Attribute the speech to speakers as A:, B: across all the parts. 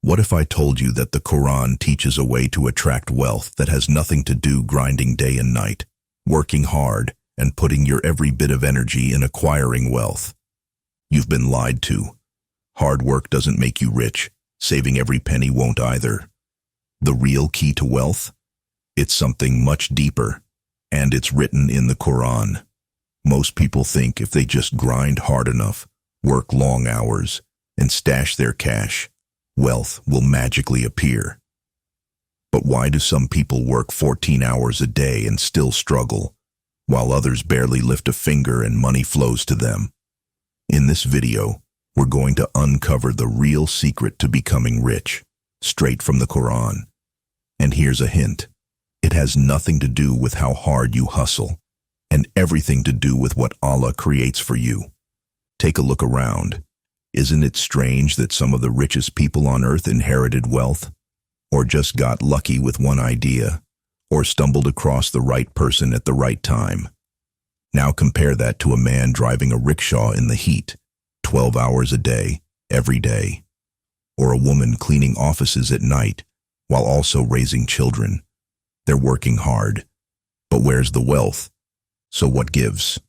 A: What if I told you that the Quran teaches a way to attract wealth that has nothing to do grinding day and night, working hard, and putting your every bit of energy in acquiring wealth? You've been lied to. Hard work doesn't make you rich. Saving every penny won't either. The real key to wealth? It's something much deeper, and it's written in the Quran. Most people think if they just grind hard enough, work long hours, and stash their cash, wealth will magically appear. But why do some people work 14 hours a day and still struggle, while others barely lift a finger and money flows to them? In this video, we're going to uncover the real secret to becoming rich, straight from the Quran. And here's a hint. It has nothing to do with how hard you hustle, and everything to do with what Allah creates for you. Take a look around. Isn't it strange that some of the richest people on earth inherited wealth, or just got lucky with one idea, or stumbled across the right person at the right time? Now compare that to a man driving a rickshaw in the heat, 12 hours a day, every day, or a woman cleaning offices at night while also raising children. They're working hard, but where's the wealth? So what gives?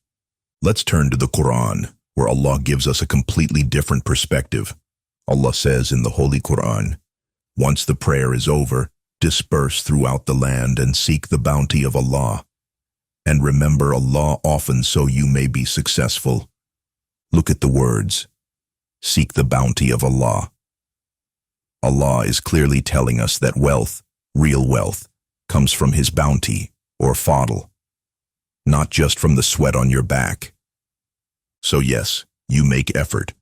A: Let's turn to the Quran, where Allah gives us a completely different perspective. Allah says in the Holy Quran, "Once the prayer is over, disperse throughout the land and seek the bounty of Allah. And remember Allah often so you may be successful." Look at the words. Seek the bounty of Allah. Allah is clearly telling us that wealth, real wealth, comes from His bounty, or fadl, not just from the sweat on your back. So yes, you make effort,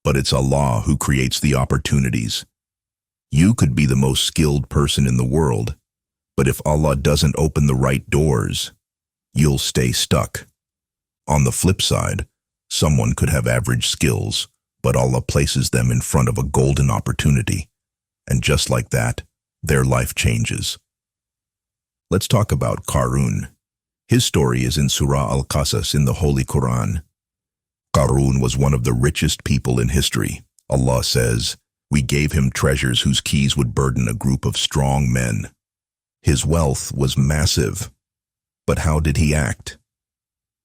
A: but it's Allah who creates the opportunities. You could be the most skilled person in the world, but if Allah doesn't open the right doors, you'll stay stuck. On the flip side, someone could have average skills, but Allah places them in front of a golden opportunity, and just like that, their life changes. Let's talk about Qarun. His story is in Surah Al-Qasas in the Holy Quran. Qarun was one of the richest people in history. Allah says, "We gave him treasures whose keys would burden a group of strong men." His wealth was massive. But how did he act?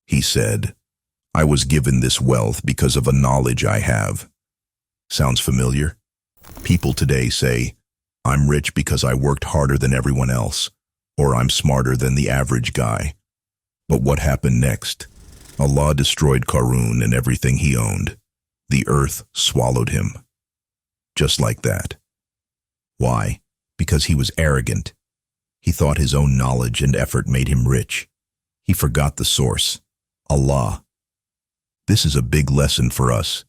A: He said, "I was given this wealth because of a knowledge I have." Sounds familiar? People today say, "I'm rich because I worked harder than everyone else," or "I'm smarter than the average guy." But what happened next? Allah destroyed Qarun and everything he owned. The earth swallowed him. Just like that. Why? Because he was arrogant. He thought his own knowledge and effort made him rich. He forgot the source, Allah. This is a big lesson for us.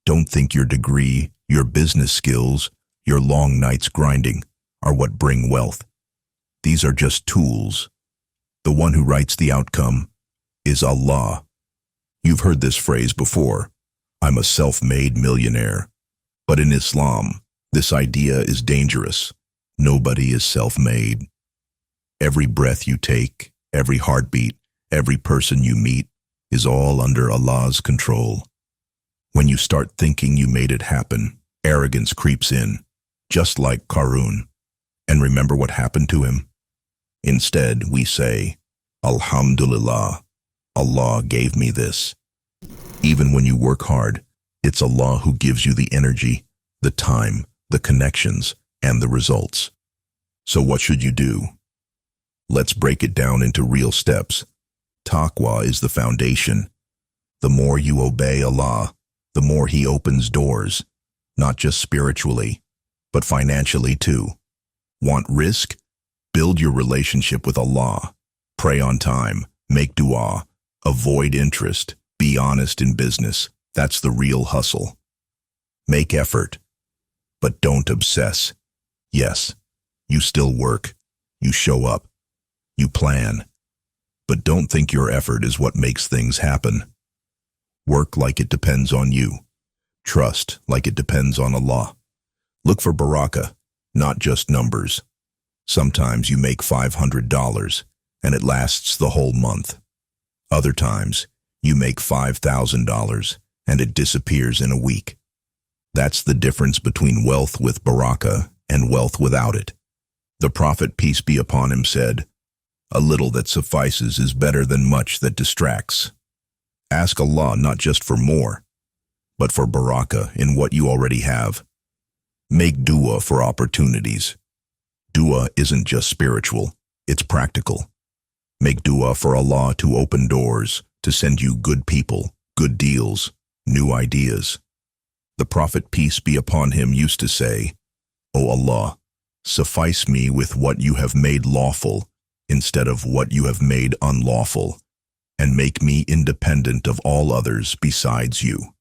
A: Don't think your degree, your business skills, your long nights grinding are what bring wealth. These are just tools. The one who writes the outcome is Allah. You've heard this phrase before, "I'm a self-made millionaire." But in Islam, this idea is dangerous. Nobody is self-made. Every breath you take, every heartbeat, every person you meet is all under Allah's control. When you start thinking you made it happen, arrogance creeps in, just like Qarun. And remember what happened to him? Instead, we say, "Alhamdulillah, Allah gave me this." Even when you work hard, it's Allah who gives you the energy, the time, the connections, and the results. So what should you do? Let's break it down into real steps. Taqwa is the foundation. The more you obey Allah, the more He opens doors, not just spiritually, but financially too. Want risk? Build your relationship with Allah. Pray on time, make dua, avoid interest, be honest in business. That's the real hustle. Make effort, but don't obsess. Yes, you still work, you show up, you plan, but don't think your effort is what makes things happen. Work like it depends on you. Trust like it depends on Allah. Look for barakah, not just numbers. Sometimes you make $500 and it lasts the whole month. Other times, you make $5,000 and it disappears in a week. That's the difference between wealth with barakah and wealth without it. The Prophet, peace be upon him, said, "A little that suffices is better than much that distracts." Ask Allah not just for more, but for barakah in what you already have. Make dua for opportunities. Dua isn't just spiritual, it's practical. Make dua for Allah to open doors, to send you good people, good deals, new ideas. The Prophet, peace be upon him, used to say, "O Allah, suffice me with what you have made lawful instead of what you have made unlawful, and make me independent of all others besides you."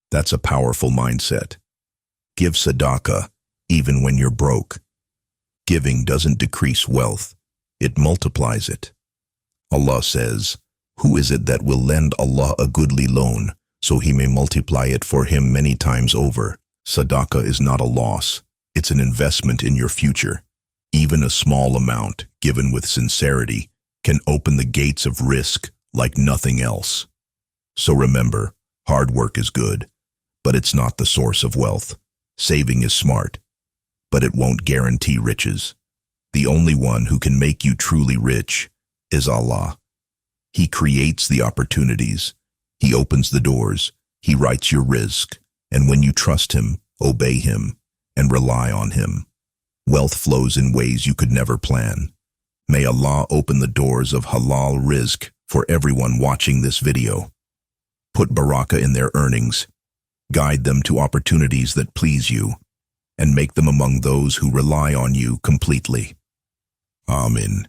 A: That's a powerful mindset. Give Sadaqah even when you're broke. Giving doesn't decrease wealth, it multiplies it. Allah says, "Who is it that will lend Allah a goodly loan, so he may multiply it for him many times over?" Sadaqah is not a loss, it's an investment in your future. Even a small amount, given with sincerity, can open the gates of risk like nothing else. So remember, hard work is good, but it's not the source of wealth. Saving is smart, but it won't guarantee riches. The only one who can make you truly rich is Allah. He creates the opportunities, He opens the doors, He writes your rizq, and when you trust Him, obey Him, and rely on Him, wealth flows in ways you could never plan. May Allah open the doors of halal rizq for everyone watching this video. Put barakah in their earnings, guide them to opportunities that please you, and make them among those who rely on you completely. Amin.